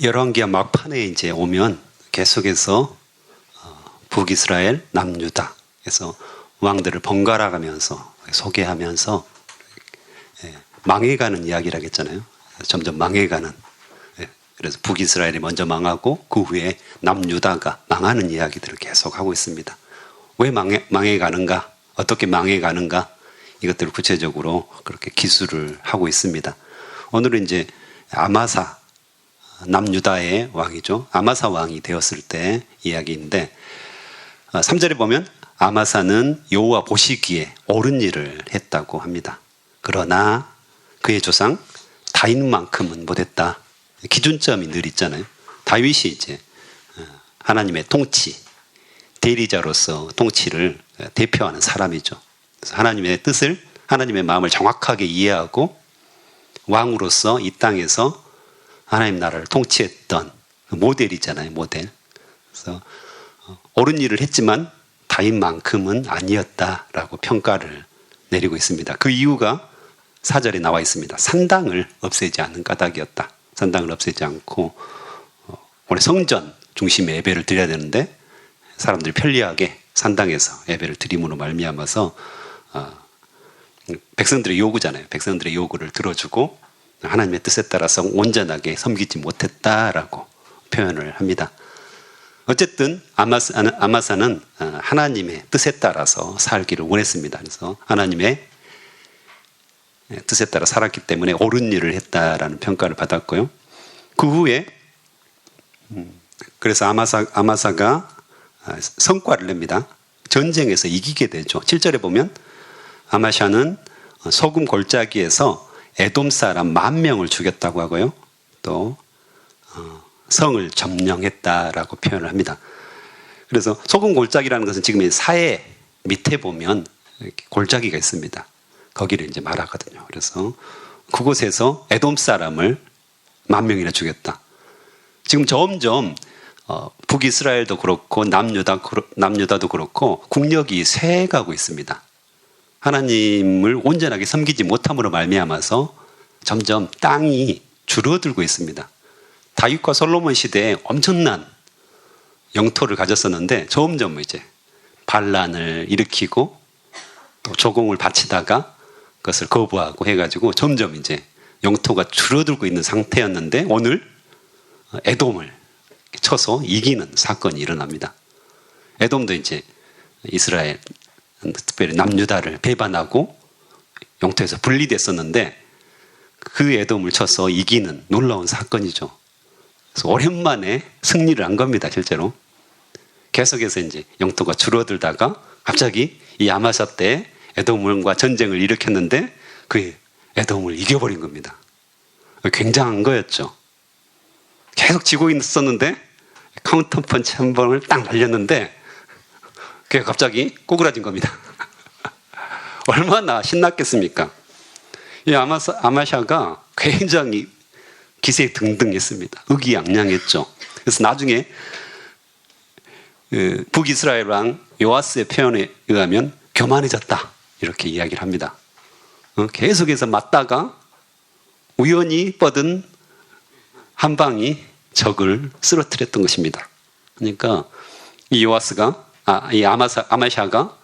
열왕기하 막판에 이제 오면 계속해서 북이스라엘, 남유다에서 왕들을 번갈아 가면서 소개하면서 망해가는 이야기라고 했잖아요. 점점 망해가는. 그래서 북이스라엘이 먼저 망하고 그 후에 남유다가 망하는 이야기들을 계속 하고 있습니다. 왜 망해가는가? 어떻게 망해가는가? 이것들을 구체적으로 그렇게 기술을 하고 있습니다. 오늘은 이제 아마사, 남유다의 왕이죠. 아마사 왕이 되었을 때 이야기인데 3절에 보면 아마사는 여호와 보시기에 옳은 일을 했다고 합니다. 그러나 그의 조상 다윗만큼은 못했다. 기준점이 늘 있잖아요. 다윗이 이제 하나님의 통치, 대리자로서 통치를 대표하는 사람이죠. 그래서 하나님의 뜻을, 하나님의 마음을 정확하게 이해하고 왕으로서 이 땅에서 하나님 나라를 통치했던 모델이잖아요. 모델. 그래서 옳은 일을 했지만 다윗만큼은 아니었다라고 평가를 내리고 있습니다. 그 이유가 4절에 나와 있습니다. 산당을 없애지 않는 까닭이었다. 산당을 없애지 않고 원래 성전 중심의 예배를 드려야 되는데 사람들이 편리하게 산당에서 예배를 드림으로 말미암아서 백성들의 요구잖아요. 백성들의 요구를 들어주고 하나님의 뜻에 따라서 온전하게 섬기지 못했다라고 표현을 합니다. 어쨌든 아마사는 하나님의 뜻에 따라서 살기를 원했습니다. 그래서 하나님의 뜻에 따라 살았기 때문에 옳은 일을 했다라는 평가를 받았고요. 그 후에 그래서 아마사가 성과를 냅니다. 전쟁에서 이기게 되죠. 7절에 보면 아마샤는 소금 골짜기에서 에돔 사람 10,000명을 죽였다고 하고요. 또 성을 점령했다라고 표현을 합니다. 그래서 소금 골짜기라는 것은 지금 사해 밑에 보면 골짜기가 있습니다. 거기를 이제 말하거든요. 그래서 그곳에서 에돔 사람을 10,000명이나 죽였다. 지금 점점 북이스라엘도 그렇고 남유다도 그렇고 국력이 쇠해가고 있습니다. 하나님을 온전하게 섬기지 못함으로 말미암아서 점점 땅이 줄어들고 있습니다. 다윗과 솔로몬 시대에 엄청난 영토를 가졌었는데 점점 이제 반란을 일으키고 또 조공을 바치다가 그것을 거부하고 해가지고 점점 이제 영토가 줄어들고 있는 상태였는데 오늘 에돔을 쳐서 이기는 사건이 일어납니다. 에돔도 이제 이스라엘, 특별히 남유다를 배반하고 영토에서 분리됐었는데 그 에돔을 쳐서 이기는 놀라운 사건이죠. 그래서 오랜만에 승리를 한 겁니다, 실제로. 계속해서 이제 영토가 줄어들다가 갑자기 이 아마사 때 에돔과 전쟁을 일으켰는데 그 에돔을 이겨버린 겁니다. 굉장한 거였죠. 계속 지고 있었는데 카운터 펀치 한 번을 딱 날렸는데 그게 갑자기 꼬그라진 겁니다. 얼마나 신났겠습니까? 이 아마샤가 굉장히 기세등등했습니다. 의기양양했죠. 그래서 나중에 북이스라엘 왕 요아스의 표현에 의하면 교만해졌다 이렇게 이야기를 합니다. 계속해서 맞다가 우연히 뻗은 한 방이 적을 쓰러뜨렸던 것입니다. 그러니까 이 요아스가 이 아마샤가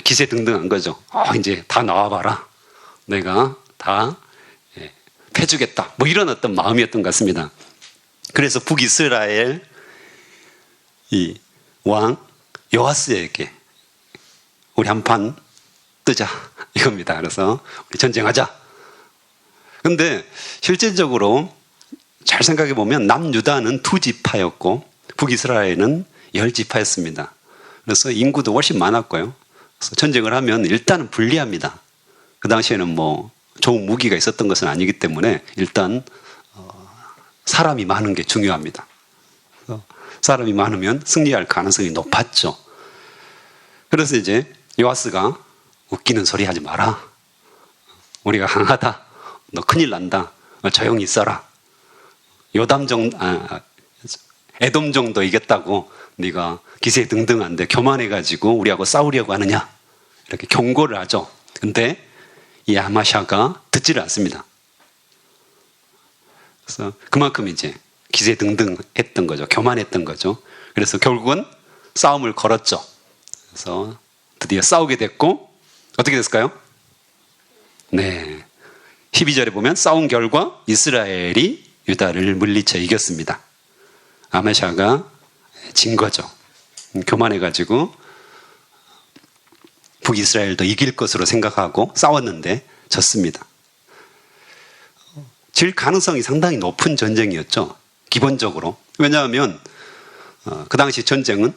기세등등한 거죠. 이제 다 나와봐라. 내가 다 패주겠다. 뭐 이런 어떤 마음이었던 것 같습니다. 그래서 북이스라엘 이 왕 요아스에게 우리 한판 뜨자 이겁니다. 그래서 우리 전쟁하자. 근데 실질적으로 잘 생각해 보면 남유다는 2지파였고 북이스라엘은 10지파였습니다. 그래서 인구도 훨씬 많았고요. 그래서 전쟁을 하면 일단은 불리합니다. 그 당시에는 뭐 좋은 무기가 있었던 것은 아니기 때문에 일단 사람이 많은 게 중요합니다. 사람이 많으면 승리할 가능성이 높았죠. 그래서 이제 요아스가 웃기는 소리 하지 마라. 우리가 강하다. 너 큰일 난다. 조용히 있어라. 에돔 정도 이겼다고 네가 기세등등한데 교만해가지고 우리하고 싸우려고 하느냐. 이렇게 경고를 하죠. 근데 이 아마샤가 듣지를 않습니다. 그래서 그만큼 이제 기세등등했던 거죠. 교만했던 거죠. 그래서 결국은 싸움을 걸었죠. 그래서 드디어 싸우게 됐고 어떻게 됐을까요? 네, 12절에 보면 싸운 결과 이스라엘이 유다를 물리쳐 이겼습니다. 아마샤가 진 거죠. 교만해가지고 북이스라엘도 이길 것으로 생각하고 싸웠는데 졌습니다. 질 가능성이 상당히 높은 전쟁이었죠. 기본적으로. 왜냐하면 그 당시 전쟁은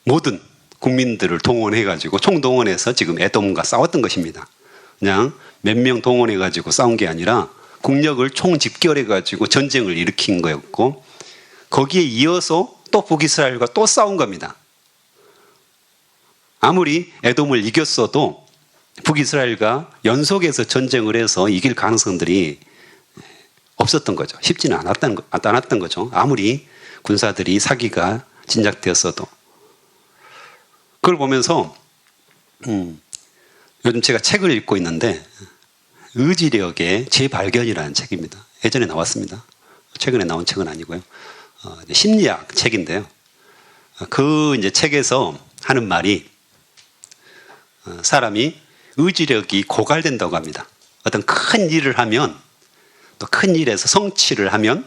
모든 국민들을 동원해가지고 총동원해서 지금 에돔과 싸웠던 것입니다. 그냥 몇 명 동원해가지고 싸운 게 아니라 국력을 총집결해가지고 전쟁을 일으킨 거였고 거기에 이어서 또 북이스라엘과 또 싸운 겁니다. 아무리 에돔을 이겼어도 북이스라엘과 연속해서 전쟁을 해서 이길 가능성들이 없었던 거죠. 쉽지는 않았던 거죠. 아무리 군사들이 사기가 진작되었어도. 그걸 보면서 요즘 제가 책을 읽고 있는데 의지력의 재발견이라는 책입니다. 예전에 나왔습니다. 최근에 나온 책은 아니고요. 심리학 책인데요. 그 이제 책에서 하는 말이 사람이 의지력이 고갈된다고 합니다. 어떤 큰 일을 하면 또 큰 일에서 성취를 하면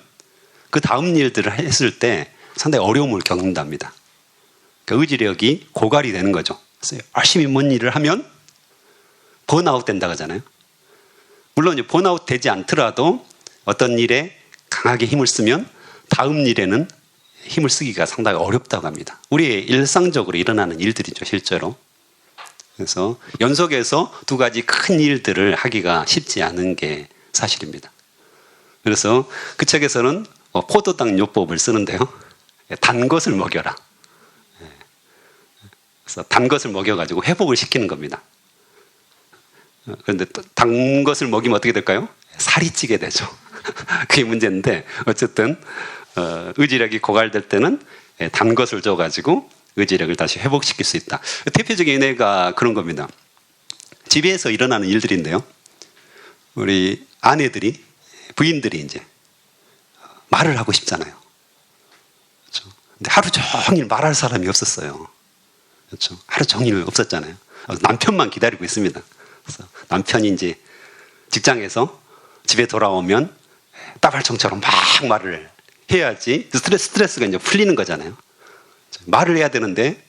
그 다음 일들을 했을 때 상당히 어려움을 겪는답니다. 그러니까 의지력이 고갈이 되는 거죠. 그래서 열심히 뭔 일을 하면 번아웃 된다고 하잖아요. 물론 이제 번아웃 되지 않더라도 어떤 일에 강하게 힘을 쓰면 다음 일에는 힘을 쓰기가 상당히 어렵다고 합니다. 우리의 일상적으로 일어나는 일들이죠, 실제로. 그래서 연속해서 두 가지 큰 일들을 하기가 쉽지 않은 게 사실입니다. 그래서 그 책에서는 포도당 요법을 쓰는데요. 단 것을 먹여라. 그래서 단 것을 먹여가지고 회복을 시키는 겁니다. 그런데 단 것을 먹이면 어떻게 될까요? 살이 찌게 되죠. 그게 문제인데 어쨌든 의지력이 고갈될 때는 단 것을 줘가지고 의지력을 다시 회복시킬 수 있다. 대표적인 예가 그런 겁니다. 집에서 일어나는 일들인데요. 우리 아내들이, 부인들이 이제 말을 하고 싶잖아요. 그렇죠? 근데 하루 종일 말할 사람이 없었어요. 그렇죠? 하루 종일 없었잖아요. 남편만 기다리고 있습니다. 그래서 남편이 이제 직장에서 집에 돌아오면 따발총처럼 막 말을 해야지 스트레스가 이제 풀리는 거잖아요. 말을 해야 되는데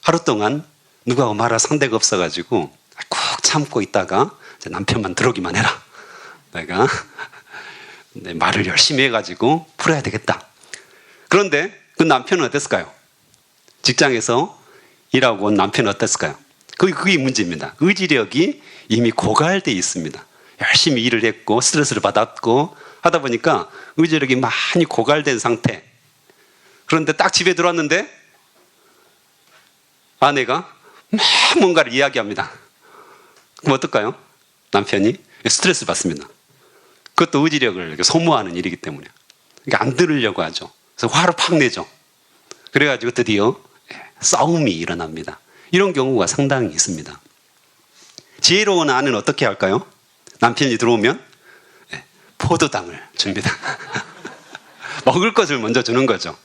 하루 동안 누구하고 말할 상대가 없어가지고 꾹 참고 있다가 남편만 들어오기만 해라. 내가 말을 열심히 해가지고 풀어야 되겠다. 그런데 그 남편은 어땠을까요? 직장에서 일하고 온 남편은 어땠을까요? 그게 문제입니다. 의지력이 이미 고갈되어 있습니다. 열심히 일을 했고 스트레스를 받았고 하다 보니까 의지력이 많이 고갈된 상태. 그런데 딱 집에 들어왔는데 아내가 막 뭔가를 이야기합니다. 그럼 어떨까요? 남편이 스트레스 받습니다. 그것도 의지력을 소모하는 일이기 때문에. 그러니까 안 들으려고 하죠. 그래서 화를 팍 내죠. 그래가지고 드디어 싸움이 일어납니다. 이런 경우가 상당히 있습니다. 지혜로운 아내는 어떻게 할까요? 남편이 들어오면 포도당을 줍니다. 먹을 것을 먼저 주는 거죠.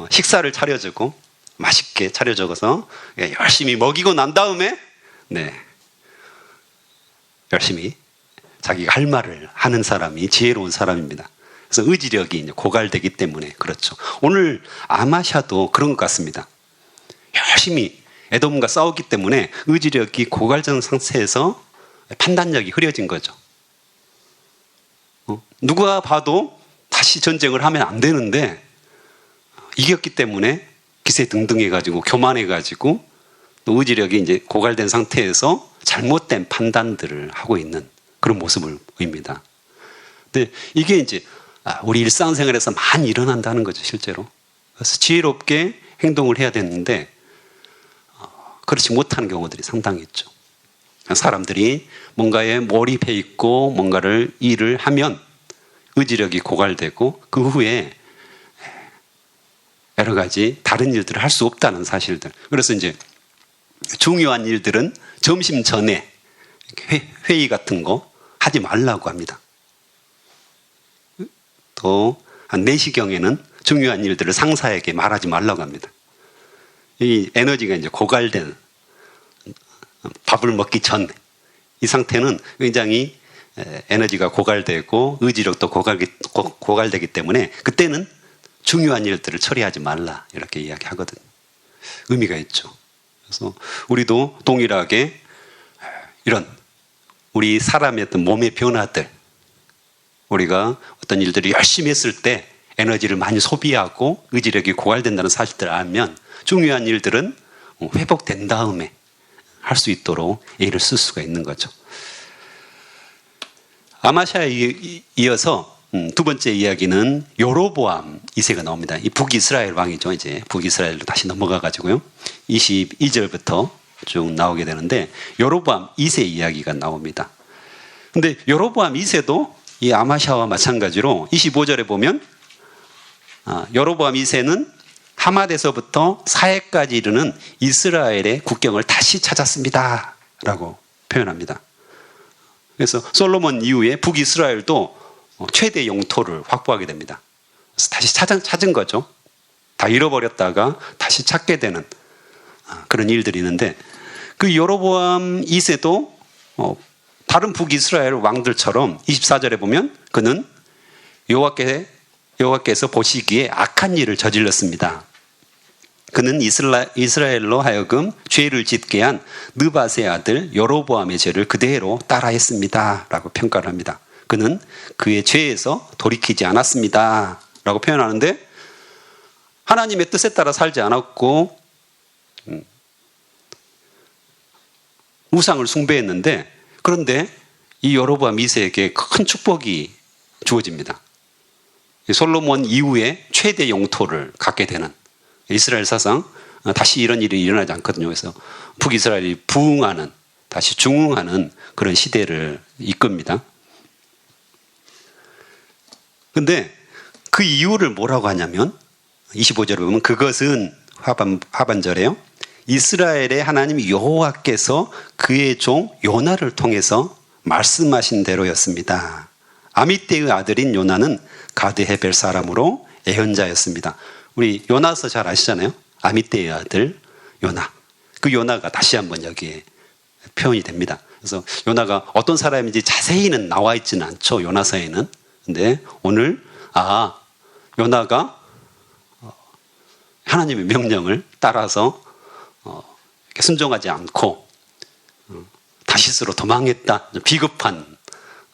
식사를 차려주고 맛있게 차려줘서 열심히 먹이고 난 다음에 열심히 자기가 할 말을 하는 사람이 지혜로운 사람입니다. 그래서 의지력이 이제 고갈되기 때문에 그렇죠. 오늘 아마샤도 그런 것 같습니다. 열심히 에돔과 싸웠기 때문에 의지력이 고갈된 상태에서 판단력이 흐려진 거죠. 누가 봐도 다시 전쟁을 하면 안 되는데 이겼기 때문에 기세등등해가지고 교만해가지고 또 의지력이 이제 고갈된 상태에서 잘못된 판단들을 하고 있는 그런 모습을 보입니다. 근데 이게 이제 우리 일상생활에서 많이 일어난다는 거죠, 실제로. 그래서 지혜롭게 행동을 해야 되는데 그렇지 못하는 경우들이 상당히 있죠. 사람들이 뭔가에 몰입해 있고 뭔가를 일을 하면 의지력이 고갈되고 그 후에 여러 가지 다른 일들을 할 수 없다는 사실들. 그래서 이제 중요한 일들은 점심 전에 회의 같은 거 하지 말라고 합니다. 또 한 4시경에는 중요한 일들을 상사에게 말하지 말라고 합니다. 이 에너지가 이제 고갈된, 밥을 먹기 전 이 상태는 굉장히 에너지가 고갈되고 의지력도 고갈되기 때문에 그때는 중요한 일들을 처리하지 말라 이렇게 이야기하거든요. 의미가 있죠. 그래서 우리도 동일하게 이런 우리 사람의 어떤 몸의 변화들, 우리가 어떤 일들을 열심히 했을 때 에너지를 많이 소비하고 의지력이 고갈된다는 사실들을 알면 중요한 일들은 회복된 다음에 할 수 있도록 애를 쓸 수가 있는 거죠. 아마샤에 이어서 두 번째 이야기는 여로보암 2세가 나옵니다. 이 북이스라엘 왕이죠. 이제 북이스라엘로 다시 넘어가가지고요. 22절부터 쭉 나오게 되는데 여로보암 2세 이야기가 나옵니다. 근데 여로보암 2세도 이 아마샤와 마찬가지로 25절에 보면 여로보암 2세는 하맛에서부터 사해까지 이르는 이스라엘의 국경을 다시 찾았습니다 라고 표현합니다. 그래서 솔로몬 이후에 북이스라엘도 최대 영토를 확보하게 됩니다. 그래서 다시 찾은 거죠. 다 잃어버렸다가 다시 찾게 되는 그런 일들이 있는데, 그 여로보암 2세도 다른 북이스라엘 왕들처럼 24절에 보면 그는 여호와께서 보시기에 악한 일을 저질렀습니다. 그는 이스라엘로 하여금 죄를 짓게 한 느밧의 아들 여로보암의 죄를 그대로 따라했습니다 라고 평가를 합니다. 그는 그의 죄에서 돌이키지 않았습니다 라고 표현하는데, 하나님의 뜻에 따라 살지 않았고 우상을 숭배했는데, 그런데 이 여로보암 2세에게 큰 축복이 주어집니다. 솔로몬 이후에 최대 영토를 갖게 되는, 이스라엘 사상 다시 이런 일이 일어나지 않거든요. 그래서 북이스라엘이 부흥하는, 다시 중흥하는 그런 시대를 이끕니다. 근데 그 이유를 뭐라고 하냐면 25절에 보면 그것은 하반절에요. 이스라엘의 하나님 여호와께서 그의 종 요나를 통해서 말씀하신 대로였습니다. 아미떼의 아들인 요나는 가드 헤벨 사람으로 예언자였습니다. 우리 요나서 잘 아시잖아요. 아미떼의 아들 요나. 그 요나가 다시 한번 여기에 표현이 됩니다. 그래서 요나가 어떤 사람인지 자세히는 나와 있지는 않죠. 요나서에는. 근데 오늘 요나가 하나님의 명령을 따라서 순종하지 않고 다시스로 도망했다. 비겁한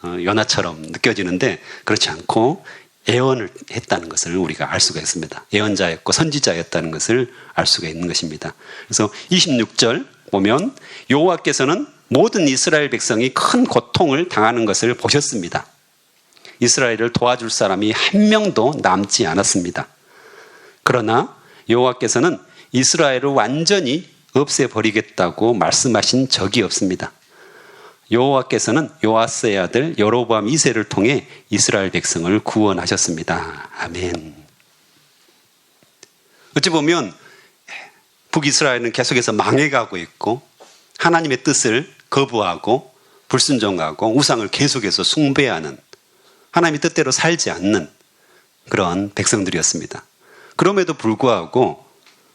요나처럼 느껴지는데 그렇지 않고 예언을 했다는 것을 우리가 알 수가 있습니다. 예언자였고 선지자였다는 것을 알 수가 있는 것입니다. 그래서 26절 보면 여호와께서는 모든 이스라엘 백성이 큰 고통을 당하는 것을 보셨습니다. 이스라엘을 도와줄 사람이 한 명도 남지 않았습니다. 그러나 여호와께서는 이스라엘을 완전히 없애버리겠다고 말씀하신 적이 없습니다. 여호와께서는 요아스의 아들 여로보암 2세를 통해 이스라엘 백성을 구원하셨습니다. 아멘. 어찌 보면 북이스라엘은 계속해서 망해가고 있고 하나님의 뜻을 거부하고 불순종하고 우상을 계속해서 숭배하는, 하나님의 뜻대로 살지 않는 그런 백성들이었습니다. 그럼에도 불구하고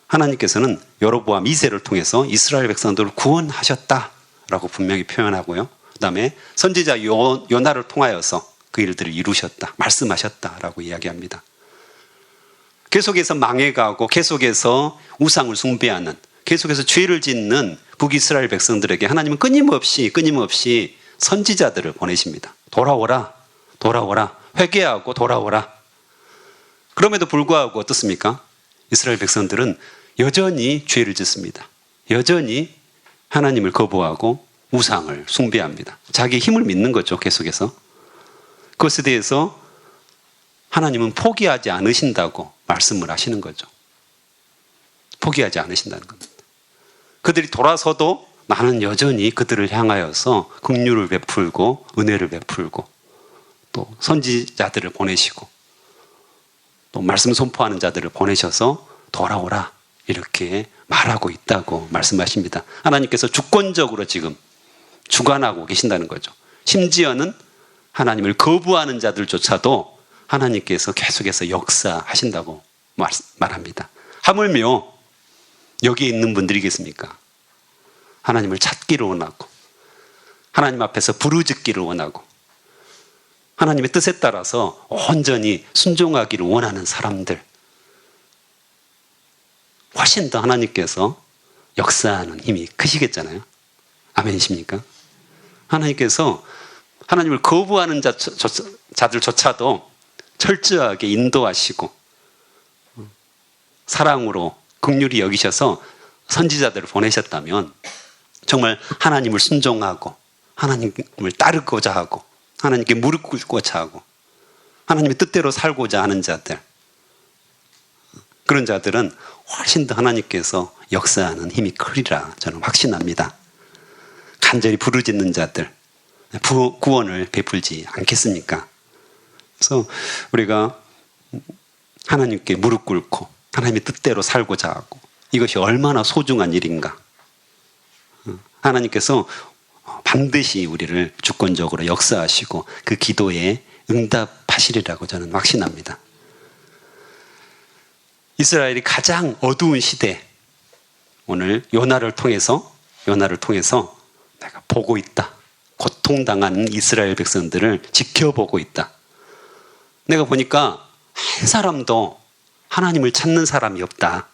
하나님께서는 여로보암 2세를 통해서 이스라엘 백성들을 구원하셨다라고 분명히 표현하고요. 그 다음에 선지자 요나를 통하여서 그 일들을 이루셨다, 말씀하셨다라고 이야기합니다. 계속해서 망해가고 계속해서 우상을 숭배하는, 계속해서 죄를 짓는 북이스라엘 백성들에게 하나님은 끊임없이 선지자들을 보내십니다. 돌아오라, 회개하고 돌아오라. 그럼에도 불구하고 어떻습니까? 이스라엘 백성들은 여전히 죄를 짓습니다. 여전히 하나님을 거부하고 우상을 숭배합니다. 자기의 힘을 믿는 거죠, 계속해서. 그것에 대해서 하나님은 포기하지 않으신다고 말씀을 하시는 거죠. 포기하지 않으신다는 겁니다. 그들이 돌아서도 나는 여전히 그들을 향하여서 긍휼을 베풀고 은혜를 베풀고 또 선지자들을 보내시고 또 말씀 선포하는 자들을 보내셔서 돌아오라 이렇게 말하고 있다고 말씀하십니다. 하나님께서 주권적으로 지금 주관하고 계신다는 거죠. 심지어는 하나님을 거부하는 자들조차도 하나님께서 계속해서 역사하신다고 말합니다. 하물며 여기에 있는 분들이겠습니까? 하나님을 찾기를 원하고 하나님 앞에서 부르짖기를 원하고 하나님의 뜻에 따라서 온전히 순종하기를 원하는 사람들, 훨씬 더 하나님께서 역사하는 힘이 크시겠잖아요. 아멘이십니까? 하나님께서 하나님을 거부하는 자들조차도 철저하게 인도하시고 사랑으로 긍휼히 여기셔서 선지자들을 보내셨다면 정말 하나님을 순종하고 하나님을 따르고자 하고 하나님께 무릎 꿇고자 하고 하나님의 뜻대로 살고자 하는 자들, 그런 자들은 훨씬 더 하나님께서 역사하는 힘이 크리라 저는 확신합니다. 간절히 부르짖는 자들 구원을 베풀지 않겠습니까? 그래서 우리가 하나님께 무릎 꿇고 하나님의 뜻대로 살고자 하고 이것이 얼마나 소중한 일인가. 하나님께서 반드시 우리를 주권적으로 역사하시고 그 기도에 응답하시리라고 저는 확신합니다. 이스라엘이 가장 어두운 시대, 오늘 요나를 통해서 내가 보고 있다. 고통당하는 이스라엘 백성들을 지켜보고 있다. 내가 보니까 한 사람도 하나님을 찾는 사람이 없다.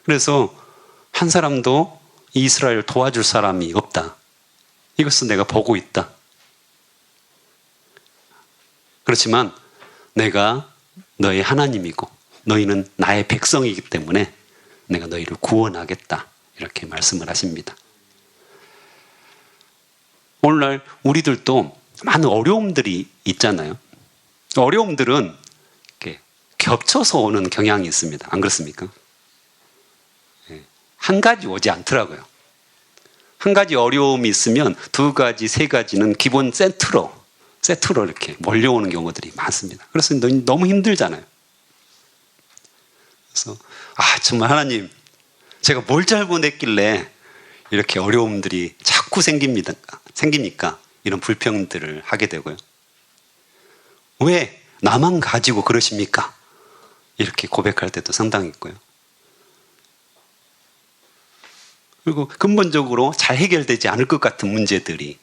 그래서 한 사람도 이스라엘을 도와줄 사람이 없다. 이것을 내가 보고 있다. 그렇지만 내가 너의 하나님이고 너희는 나의 백성이기 때문에 내가 너희를 구원하겠다. 이렇게 말씀을 하십니다. 오늘날 우리들도 많은 어려움들이 있잖아요. 어려움들은 이렇게 겹쳐서 오는 경향이 있습니다. 안 그렇습니까? 한 가지 오지 않더라고요. 한 가지 어려움이 있으면 두 가지, 세 가지는 기본 세트로 이렇게 몰려오는 경우들이 많습니다. 그래서 너무 힘들잖아요. 그래서 정말 하나님, 제가 뭘 잘못했길래 이렇게 어려움들이 자꾸 생기니까 이런 불평들을 하게 되고요. 왜 나만 가지고 그러십니까? 이렇게 고백할 때도 상당히 있고요. 그리고 근본적으로 잘 해결되지 않을 것 같은 문제들이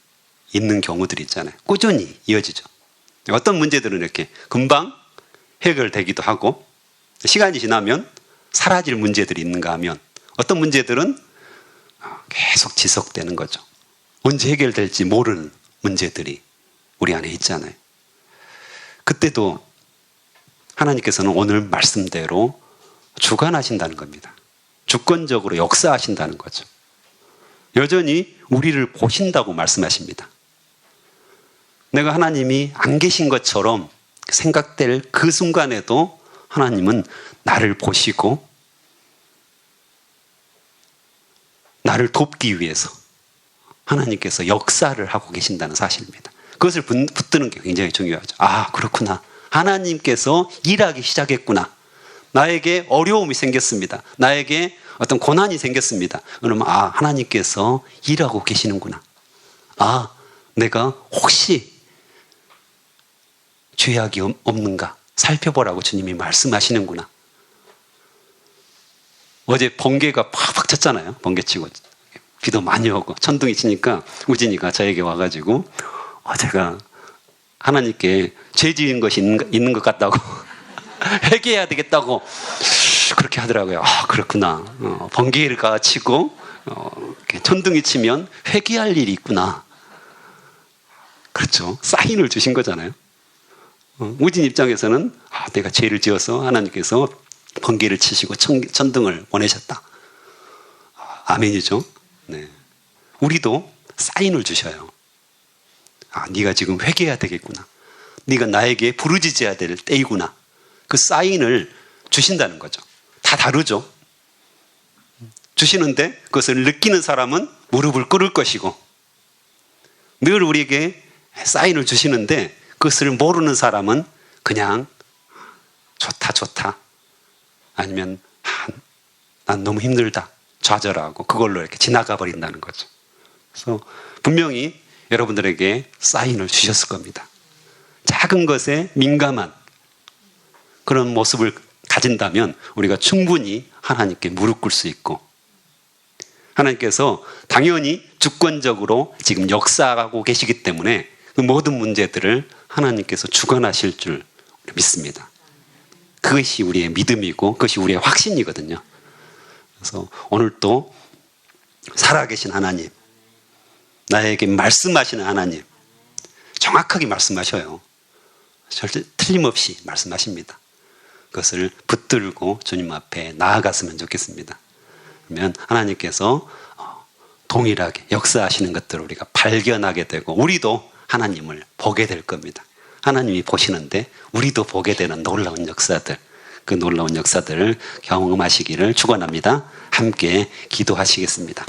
있는 경우들이 있잖아요. 꾸준히 이어지죠. 어떤 문제들은 이렇게 금방 해결되기도 하고 시간이 지나면 사라질 문제들이 있는가 하면 어떤 문제들은 계속 지속되는 거죠. 언제 해결될지 모르는 문제들이 우리 안에 있잖아요. 그때도 하나님께서는 오늘 말씀대로 주관하신다는 겁니다. 주권적으로 역사하신다는 거죠. 여전히 우리를 보신다고 말씀하십니다. 내가 하나님이 안 계신 것처럼 생각될 그 순간에도 하나님은 나를 보시고 나를 돕기 위해서 하나님께서 역사를 하고 계신다는 사실입니다. 그것을 붙드는 게 굉장히 중요하죠. 그렇구나. 하나님께서 일하기 시작했구나. 나에게 어려움이 생겼습니다. 나에게 어떤 고난이 생겼습니다. 그러면 하나님께서 일하고 계시는구나. 내가 혹시 죄악이 없는가 살펴보라고 주님이 말씀하시는구나. 어제 번개가 팍팍 쳤잖아요. 번개 치고 비도 많이 오고 천둥이 치니까 우진이가 저에게 와가지고 제가 하나님께 죄 지은 것이 있는 것 같다고 회개해야 되겠다고 그렇게 하더라고요. 그렇구나. 번개가 치고 천둥이 치면 회개할 일이 있구나. 그렇죠. 사인을 주신 거잖아요. 우진 입장에서는 내가 죄를 지어서 하나님께서 번개를 치시고 천둥을 보내셨다. 아멘이죠. 네. 우리도 사인을 주셔요. 네가 지금 회개해야 되겠구나. 네가 나에게 부르짖어야 될 때이구나. 그 사인을 주신다는 거죠. 다 다르죠. 주시는데 그것을 느끼는 사람은 무릎을 꿇을 것이고 늘 우리에게 사인을 주시는데 그것을 모르는 사람은 그냥 좋다 아니면 난 너무 힘들다 좌절하고 그걸로 이렇게 지나가 버린다는 거죠. 그래서 분명히 여러분들에게 사인을 주셨을 겁니다. 작은 것에 민감한 그런 모습을 가진다면 우리가 충분히 하나님께 무릎 꿇을 수 있고, 하나님께서 당연히 주권적으로 지금 역사하고 계시기 때문에 그 모든 문제들을 하나님께서 주관하실 줄 믿습니다. 그것이 우리의 믿음이고 그것이 우리의 확신이거든요. 그래서 오늘 또 살아계신 하나님, 나에게 말씀하시는 하나님, 정확하게 말씀하셔요. 절대 틀림없이 말씀하십니다. 그것을 붙들고 주님 앞에 나아갔으면 좋겠습니다. 그러면 하나님께서 동일하게 역사하시는 것들을 우리가 발견하게 되고 우리도 하나님을 보게 될 겁니다. 하나님이 보시는데 우리도 보게 되는 놀라운 역사들, 그 놀라운 역사들을 경험하시기를 축원합니다. 함께 기도하시겠습니다.